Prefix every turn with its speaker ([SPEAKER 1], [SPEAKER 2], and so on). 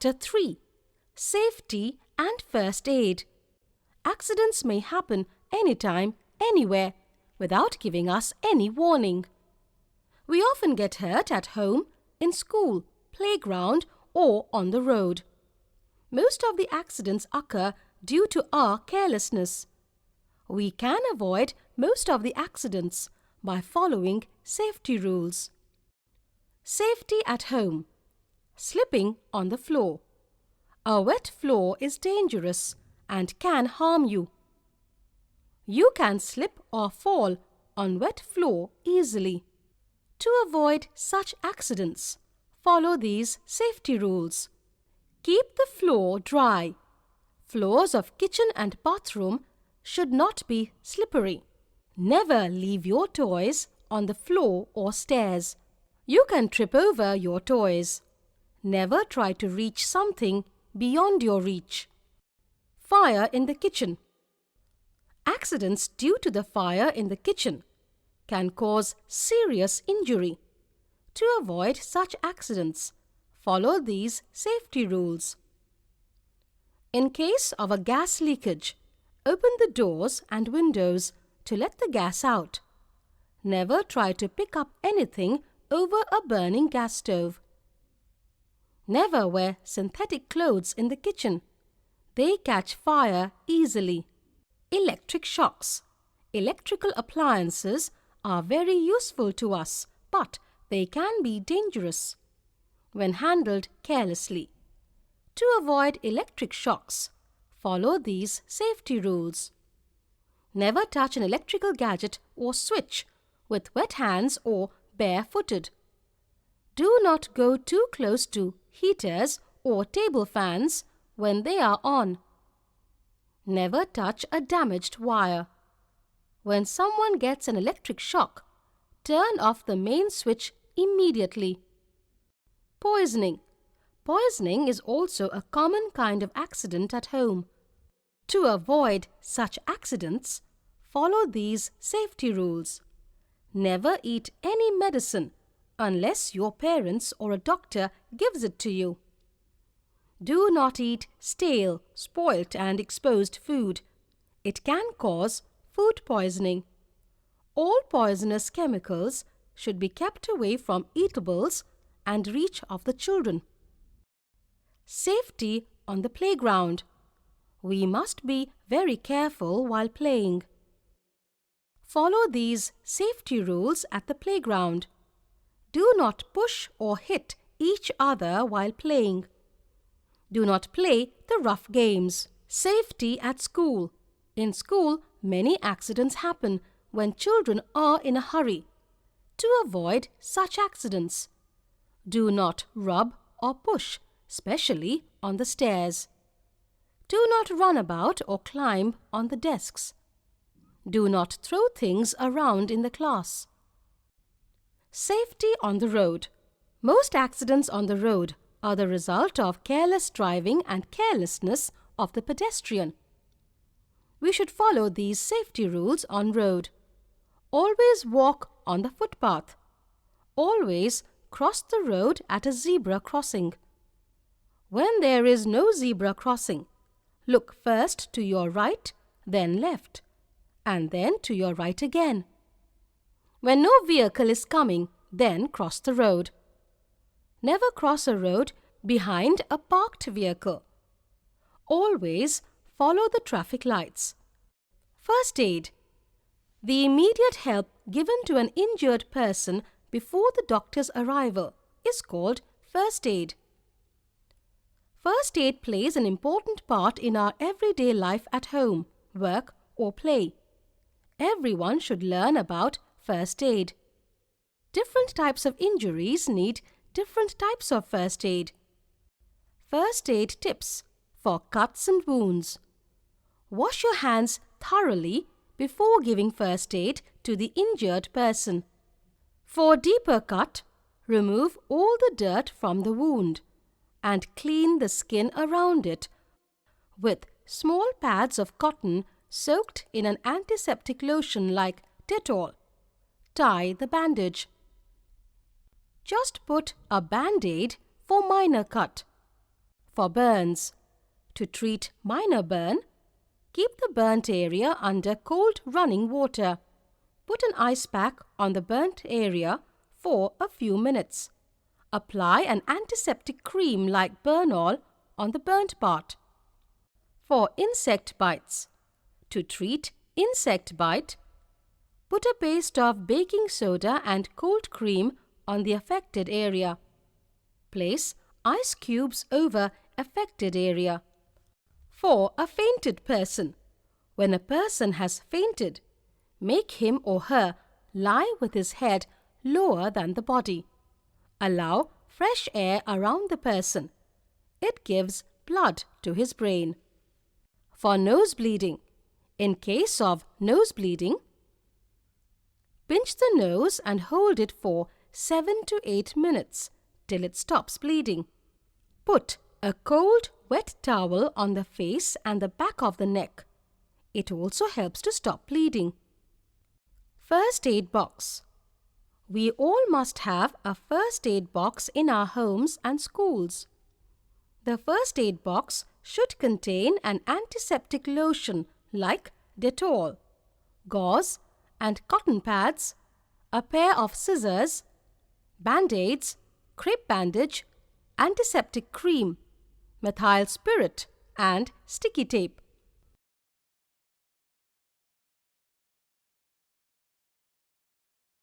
[SPEAKER 1] Chapter 3. Safety and First Aid. Accidents may happen anytime, anywhere, without giving us any warning. We often get hurt at home, in school, playground, or on the road. Most of the accidents occur due to our carelessness. We can avoid most of the accidents by following safety rules. Safety at home. Slipping on the floor. A wet floor is dangerous and can harm you. You can slip or fall on wet floor easily. To avoid such accidents, follow these safety rules. Keep the floor dry. Floors of kitchen and bathroom should not be slippery. Never leave your toys on the floor or stairs. You can trip over your toys. Never try to reach something beyond your reach. Fire in the kitchen. Accidents due to the fire in the kitchen can cause serious injury. To avoid such accidents, follow these safety rules. In case of a gas leakage, open the doors and windows to let the gas out. Never try to pick up anything over a burning gas stove. Never wear synthetic clothes in the kitchen. They catch fire easily. Electric shocks. Electrical appliances are very useful to us, but they can be dangerous when handled carelessly. To avoid electric shocks, follow these safety rules. Never touch an electrical gadget or switch with wet hands or barefooted. Do not go too close to heaters or table fans when they are on. Never touch a damaged wire. When someone gets an electric shock, turn off the main switch immediately. Poisoning. Poisoning is also a common kind of accident at home. To avoid such accidents, follow these safety rules. Never eat any medicine unless your parents or a doctor gives it to you. Do not eat stale, spoilt and exposed food. It can cause food poisoning. All poisonous chemicals should be kept away from eatables and reach of the children. Safety on the playground. We must be very careful while playing. Follow these safety rules at the playground. Do not push or hit each other while playing. Do not play the rough games. Safety at school. In school, many accidents happen when children are in a hurry. To avoid such accidents, do not rub or push, especially on the stairs. Do not run about or climb on the desks. Do not throw things around in the class. Safety on the road. Most accidents on the road are the result of careless driving and carelessness of the pedestrian. We should follow these safety rules on road. Always walk on the footpath. Always cross the road at a zebra crossing. When there is no zebra crossing, look first to your right, then left, and then to your right again. When no vehicle is coming, then cross the road. Never cross a road behind a parked vehicle. Always follow the traffic lights. First aid. The immediate help given to an injured person before the doctor's arrival is called first aid. First aid plays an important part in our everyday life at home, work or play. Everyone should learn about first aid. Different types of injuries need different types of first aid. First aid tips for cuts and wounds. Wash your hands thoroughly before giving first aid to the injured person. For deeper cut, remove all the dirt from the wound and clean the skin around it with small pads of cotton soaked in an antiseptic lotion like Dettol. Tie the bandage. Just put a band-aid for minor cut. For burns. To treat minor burn, keep the burnt area under cold running water. Put an ice pack on the burnt area for a few minutes. Apply an antiseptic cream like Burnol on the burnt part. For insect bites. To treat insect bite, put a paste of baking soda and cold cream on the affected area. Place ice cubes over affected area. For a fainted person. When a person has fainted, make him or her lie with his head lower than the body. Allow fresh air around the person. It gives blood to his brain. For nose bleeding. In case of nose bleeding, pinch the nose and hold it for 7 to 8 minutes till it stops bleeding. Put a cold, wet towel on the face and the back of the neck. It also helps to stop bleeding. First aid box. We all must have a first aid box in our homes and schools. The first aid box should contain an antiseptic lotion like Dettol, gauze and cotton pads, a pair of scissors, band-aids, crepe bandage, antiseptic cream, methyl spirit and sticky tape.